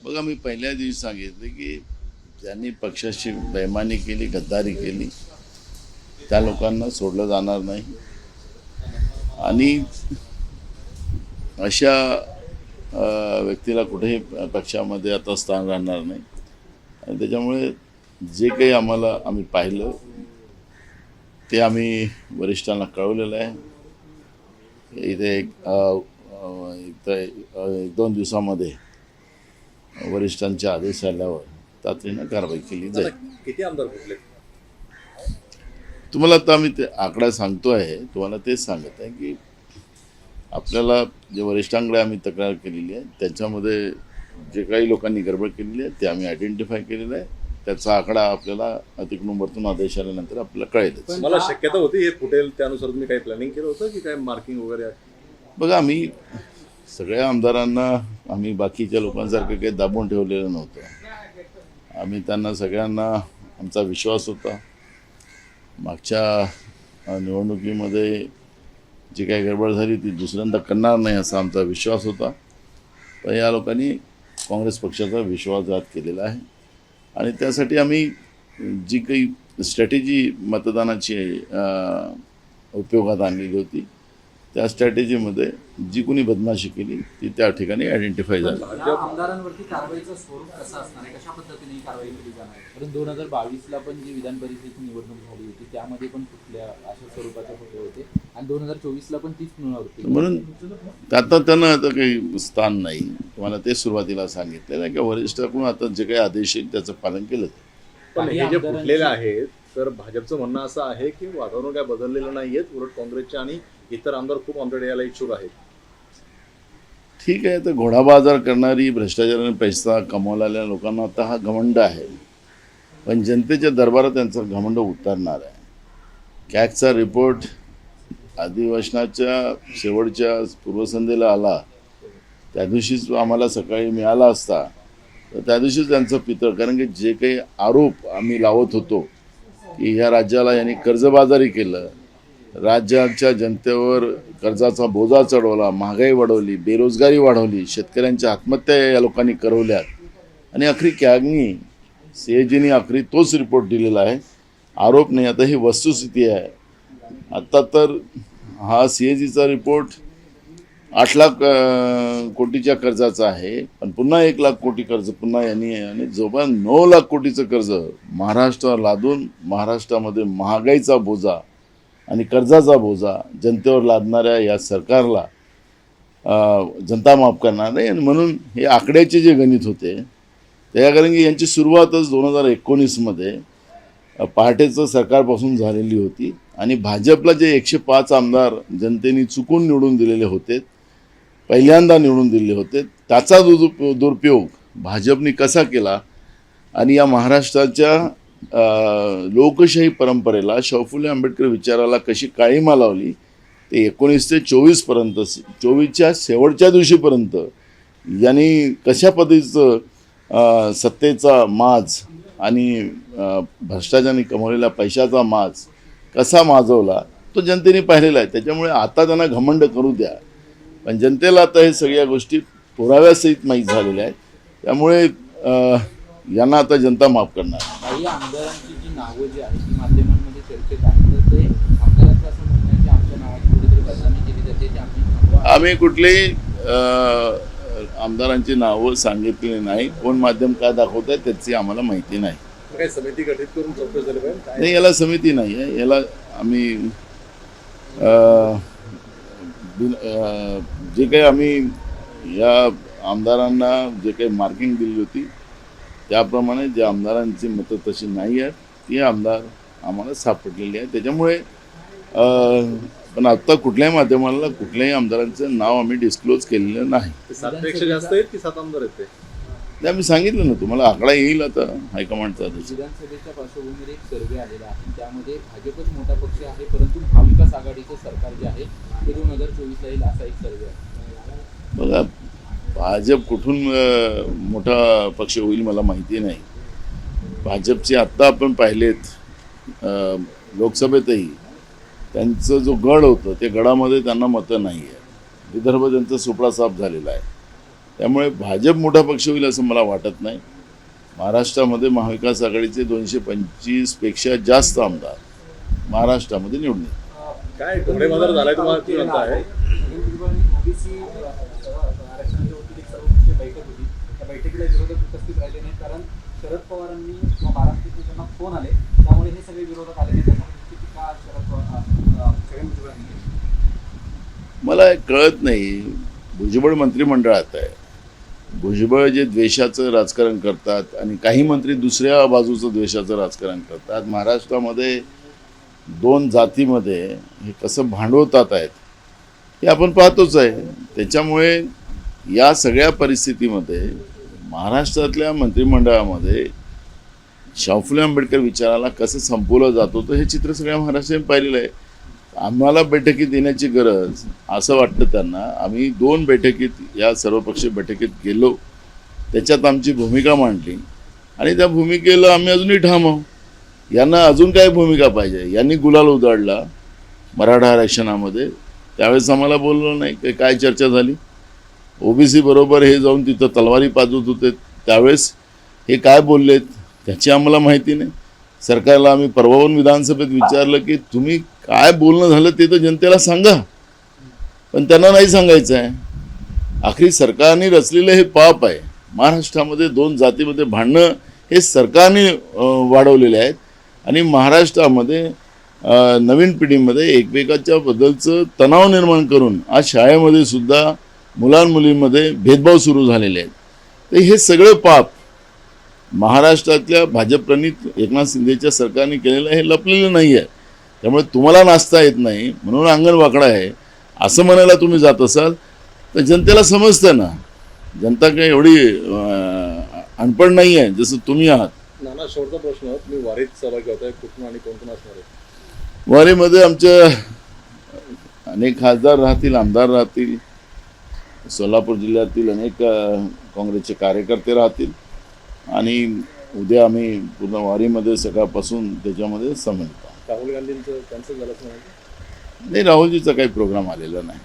बघा, मी पहिल्या दिवशी सांगितले की ज्यांनी पक्षाशी बेईमानी केली, गद्दारी केली, त्या लोकांना सोडलं जाणार नाही. आणि अशा व्यक्तीला कुठेही पक्षामध्ये आता स्थान राहणार नाही. आणि त्याच्यामुळे जे काही आम्ही पाहिलं ते आम्ही वरिष्ठांना कळवलेलं आहे. इथे एक दोन दिवसामध्ये वरिष्ठांचे आदेश आल्यावर तातडीनं कारवाई केली जाईल. किती आमदार फुटले? तुम्हाला आता आम्ही ते आकडा सांगतो आहे, तुम्हाला तेच सांगत आहे की आपल्याला जे वरिष्ठांकडे आम्ही तक्रार केलेली आहे त्याच्यामध्ये जे काही लोकांनी गडबड केलेली आहे ते आम्ही आयडेंटिफाय केलेलं आहे. त्याचा आकडा आपल्याला अतिक्रमणातून आदेश आल्यानंतर आपल्याला कळेलच. मला शक्यता होती हे फुटेल, त्यानुसार तुम्ही काही प्लॅनिंग केलं होतं की काय मार्किंग वगैरे आहे? बघा, आम्ही सगळ्या आमदारांना आम्ही बाकीच्या लोकांसारखं काही दाबून ठेवलेलं नव्हतं. आम्ही त्यांना सगळ्यांना आमचा विश्वास होता. मागच्या निवडणुकीमध्ये जी काही गडबड झाली ती दुसऱ्यांदा करणार नाही असा आमचा विश्वास होता. पण या लोकांनी काँग्रेस पक्षाचा विश्वासघात केलेला आहे. आणि त्यासाठी आम्ही जी काही स्ट्रॅटेजी मतदानाची उपयोगात आणलेली होती त्या स्ट्रॅटेजीमध्ये जी कोणी बदमाशी केली ती त्या ठिकाणी आयडेंटिफाय झाली. आमदारांवरती कारवाईचं स्वरूप कसं असणार आहे, कशा पद्धतीने ही कारवाई केली जाणार आहे? कारण 2022ला पण जी विधान परिषदेची निवडणूक झाली होती त्यामध्ये पण कुठल्या अशा स्वरूपाचे होते होते आणि 2024ला पण तीच पुनरावृत्ती. म्हणून आता त्यांना आता काही स्थान नाही. तुम्हाला ते सुरुवातीला सांगितलेलं आहे की वरिष्ठाकडून आता जे काही आदेश येईल त्याचं पालन केलं जाईल. पण हे जे फुटलेले आहेत तर भाजपचं म्हणणं असं आहे की वातावरण काय बदललेलं नाही आहेत, उलट काँग्रेसचे आणि इतर आमदार खूप आमदार यायला इच्छुक आहेत. ठीक आहे, तर घोडाबाजार करणारी भ्रष्टाचाराने पैसा कमवलेल्या लोकांना आता हा घमंड आहे. पण जनतेच्या दरबारात त्यांचा घमंड उतरणार आहे. कॅगचा रिपोर्ट अधिवेशनाच्या शेवटच्या पूर्वसंध्येला आला त्या दिवशीच आम्हाला सकाळी मिळाला असता तर त्या दिवशीच त्यांचं पितळ. कारण की जे काही आरोप आम्ही लावत होतो की ह्या राज्याला यांनी कर्जबाजारी केलं, राज्याच्या जनतेवर कर्जाचा बोजा चढवला, महागाई वाढवली, बेरोजगारी वाढवली, शेतकऱ्यांच्या आत्महत्या या लोकांनी करवल्यात आणि अखेरी कॅगनी सीएजीनी आखरी तोच रिपोर्ट दिलेला आहे. आरोप नाही, आता ही वस्तुस्थिती आहे. आत्ता तर हा सीएजीचा रिपोर्ट 8 लाख कोटीच्या कर्जाचा आहे. पण पुन्हा 1 लाख कोटी कर्ज पुन्हा यांनी आणि जवळ 9 लाख कोटीचं कर्ज महाराष्ट्रावर लादून महाराष्ट्रामध्ये महागाईचा बोजा आणि कर्जाचा बोजा जनतेवर लादणाऱ्या या सरकारला जनता माफ करणार नाही. आणि म्हणून हे आकड्याचे जे गणित होते त्या कारण की यांची सुरुवातच 2019मध्ये पहाटेचं सरकारपासून झालेली होती. आणि भाजपला जे 105 आमदार जनतेने चुकून निवडून दिलेले होते, पहिल्यांदा निवडून दिलेले होते, त्याचा दुरुपयोग भाजपने कसा केला आणि या महाराष्ट्राच्या लोकशाही परंपरेला, शाहू फुले आंबेडकर विचाराला कशी काळीमा लावली ते 19 ते 24पर्यंत, 24च्या शेवटच्या दिवशीपर्यंत यांनी कशा पद्धतीचं सत्तेचा माज आणि भ्रष्टाचाराने कमवलेल्या पैशाचा माज कसा माजवला तो जनतेने पाहिलेला आहे. त्याच्यामुळे आता त्यांना घमंड करू द्या. पण जनतेला आता हे सगळ्या गोष्टी पुराव्यासहित माहीत झालेल्या आहेत. त्यामुळे यांना आता जनता माफ करणार. काही आमदारांची जी नावं जी आहेत ती माध्यमांमध्ये चर्चेत आहेत, तर ते आमदारांचं असं म्हणणं आहे की आमच्या नावाची कुठेतरी बदनामी केली जाते, ते आम्ही कुठलेही आमदारांची नावं सांगितली नाही. कोण माध्यम काय दाखवत आहे त्याची आम्हाला माहिती नाही. काही समिती गठीत करून चौकशी झाली पाहिजे. नाही, याला समिती नाही आहे. याला आम्ही जे काही आम्ही या आमदारांना जे काही मार्किंग दिली होती त्याप्रमाणे ज्या आमदारांची मतं तशी नाही आहेत ती आमदार आम्हाला सापडलेली आहे. त्याच्यामुळे पण आत्ता कुठल्याही माध्यमाला कुठल्याही आमदारांचं नाव आम्ही डिस्क्लोज केलेलं नाही. 7 पेक्षा जास्त आहेत की 7 आमदार आहेत ते आम्ही सांगितलं ना तुम्हाला. आकडा येईल आता हायकमांडचा. विधानसभेच्या पार्श्वभूमीवर एक सर्वे आलेला आहे, त्यामध्ये भाजपच मोठा पक्ष आहे परंतु महाविकास आघाडीचं सरकार जे आहे ते 2024ला येईल असा एक सर्वे आहे. बघा, भाजप कुठून मोठा पक्ष होईल मला माहिती नाही. भाजपचे आत्ता आपण पाहिलेत लोकसभेतही त्यांचं जो गड होतं ते गडामध्ये त्यांना मतं नाही आहे. विदर्भ त्यांचा सुपडा साफ झालेला आहे. त्यामुळे भाजप मोठा पक्ष होईल असं मला वाटत नाही. महाराष्ट्रामध्ये महाविकास आघाडीचे 225पेक्षा जास्त आमदार महाराष्ट्रामध्ये निवडून येतील. काय घोडेबाजार झालाय तुम्हाला तुम्ही म्हणताय? ओबीसी आरक्षणाच्या वरती एक सर्वपक्षीय बैठक होती. त्या बैठकीला विरोधक उपस्थित राहिले नाहीत कारण शरद पवारांनी किंवा बारामतीतून त्यांना फोन आले, त्यामुळे हे सगळे विरोधक आले नाही. त्याच्यामध्ये टीका छगन भुजबळ यांनी केली. मला कळत नाही, भुजबळ मंत्रिमंडळात आहे. भुजबळ जे द्वेषाचं राजकारण करतात आणि काही मंत्री दुसऱ्या बाजूचं द्वेषाचं राजकारण करतात. महाराष्ट्रामध्ये 2 जातीमध्ये हे कसं भांडवतात आहेत हे आपण पाहतोच आहे. त्याच्यामुळे या सगळ्या परिस्थितीमध्ये महाराष्ट्रातल्या मंत्रिमंडळामध्ये शाहू फुले आंबेडकर विचाराला कसं संपवलं जात होतं हे चित्र सगळ्या महाराष्ट्राने पाहिलेलं आहे. आम्हाला बैठकीत येण्याची गरज असं वाटतं त्यांना. आम्ही 2 बैठकीत या सर्वपक्षीय बैठकीत गेलो, त्याच्यात आमची भूमिका मांडली आणि त्या भूमिकेला आम्ही अजूनही ठाम आहोत. यांना अजून काय भूमिका पाहिजे? यांनी गुलाल उधळला मराठा आरक्षणामध्ये, त्यावेळेस आम्हाला बोललो नाही की काय चर्चा झाली. ओबीसी बरोबर हे जाऊन तिथं तलवारी पाजवत होते, त्यावेळेस हे काय बोललेत त्याची आम्हाला माहिती नाही. सरकारला आम्ही परवाहून विधानसभेत विचारलं की तुम्ही काय बोलणं झालं ते तर जनतेला सांगा, पण त्यांना नाही सांगायचं आहे. आखरी सरकारने रचलेलं हे पाप आहे. महाराष्ट्रामध्ये 2 जातीमध्ये भांडणं हे सरकारने वाढवलेले आहेत आणि महाराष्ट्रामध्ये नवीन पिढीमध्ये एकमेकाच्या बद्दलचं तणाव निर्माण करून आज शाळेमध्ये सुद्धा मुलांमुलींमध्ये भेदभाव सुरू झालेले आहेत. तर हे सगळं पाप महाराष्ट्रातल्या भाजपप्रणित एकनाथ शिंदेच्या सरकारने केलेलं हे लपलेलं नाही आहे. त्यामुळे तुम्हाला नाचता येत नाही म्हणून अंगण वाकडं आहे असं म्हणायला तुम्ही जात असाल तर जनतेला समजतं ना. जनता काही एवढी अनपढ नाही आहे जसं तुम्ही आहात. नाना, शेवटचा प्रश्न, तुम्ही वारीत सहभागी होताय, कुठून आणि कोण कोण असणार आहे? वारीमध्ये आमच्या अनेक खासदार राहतील, आमदार राहतील, सोलापूर जिल्ह्यातील अनेक काँग्रेसचे कार्यकर्ते राहतील आणि उद्या आम्ही पूर्ण वारीमध्ये सकाळपासून त्याच्यामध्ये सामील आहोत. राहुल गांधींचं कॅन्सल झालं असं म्हणायचं? नाही, राहुलजीचा काही प्रोग्राम आलेला नाही.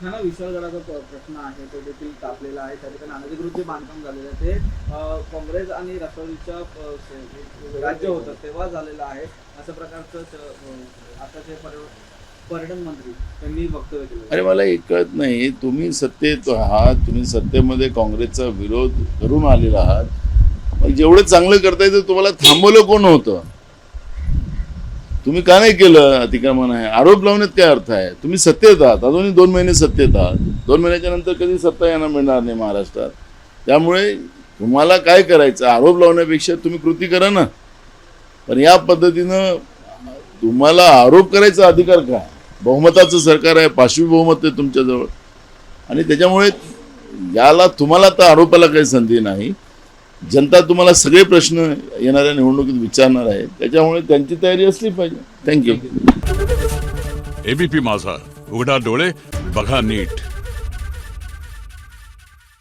नाना, विशाळगडाचा प्रश्न आहे तो देखील तापलेला आहे. त्या ठिकाणी अनधिकृत जे बांधकाम झालेलं आहे ते काँग्रेस आणि राष्ट्रवादीच्या राज्य होतं तेव्हा झालेलं आहे असं प्रकारचं आताचे पर्यटन मंत्री त्यांनी वक्तव्य केलं. अरे मला एक कळत नाही, तुम्ही सत्तेत आहात, तुम्ही सत्तेमध्ये काँग्रेसचा विरोध करून आलेला आहात, मग जेवढं चांगलं करता येतं तुम्हाला थांबवलं कोण होतं? तुम्ही का नाही केलं? अतिक्रमण आहे, आरोप लावण्यात काय अर्थ आहे? तुम्ही सत्तेत आहात, अजूनही 2 महिने सत्तेत आहात. 2 महिन्याच्या नंतर कधी सत्ता यांना मिळणार नाही महाराष्ट्रात. त्यामुळे तुम्हाला काय करायचं? आरोप लावण्यापेक्षा तुम्ही कृती करा ना. पण या पद्धतीनं तुम्हाला आरोप करायचा अधिकार काय? बहुमताचं सरकार आहे, 5वी बहुमत आहे तुमच्याजवळ आणि त्याच्यामुळे याला तुम्हाला तर आरोपाला काही संधी नाही. जनता तुम्हाला सगळे प्रश्न येणाऱ्या निवडणुकीत विचारणार आहे, त्याच्यामुळे त्यांची तयारी असली पाहिजे. थँक्यू. एबीपी माझा, उघडा डोळे बघा नीट.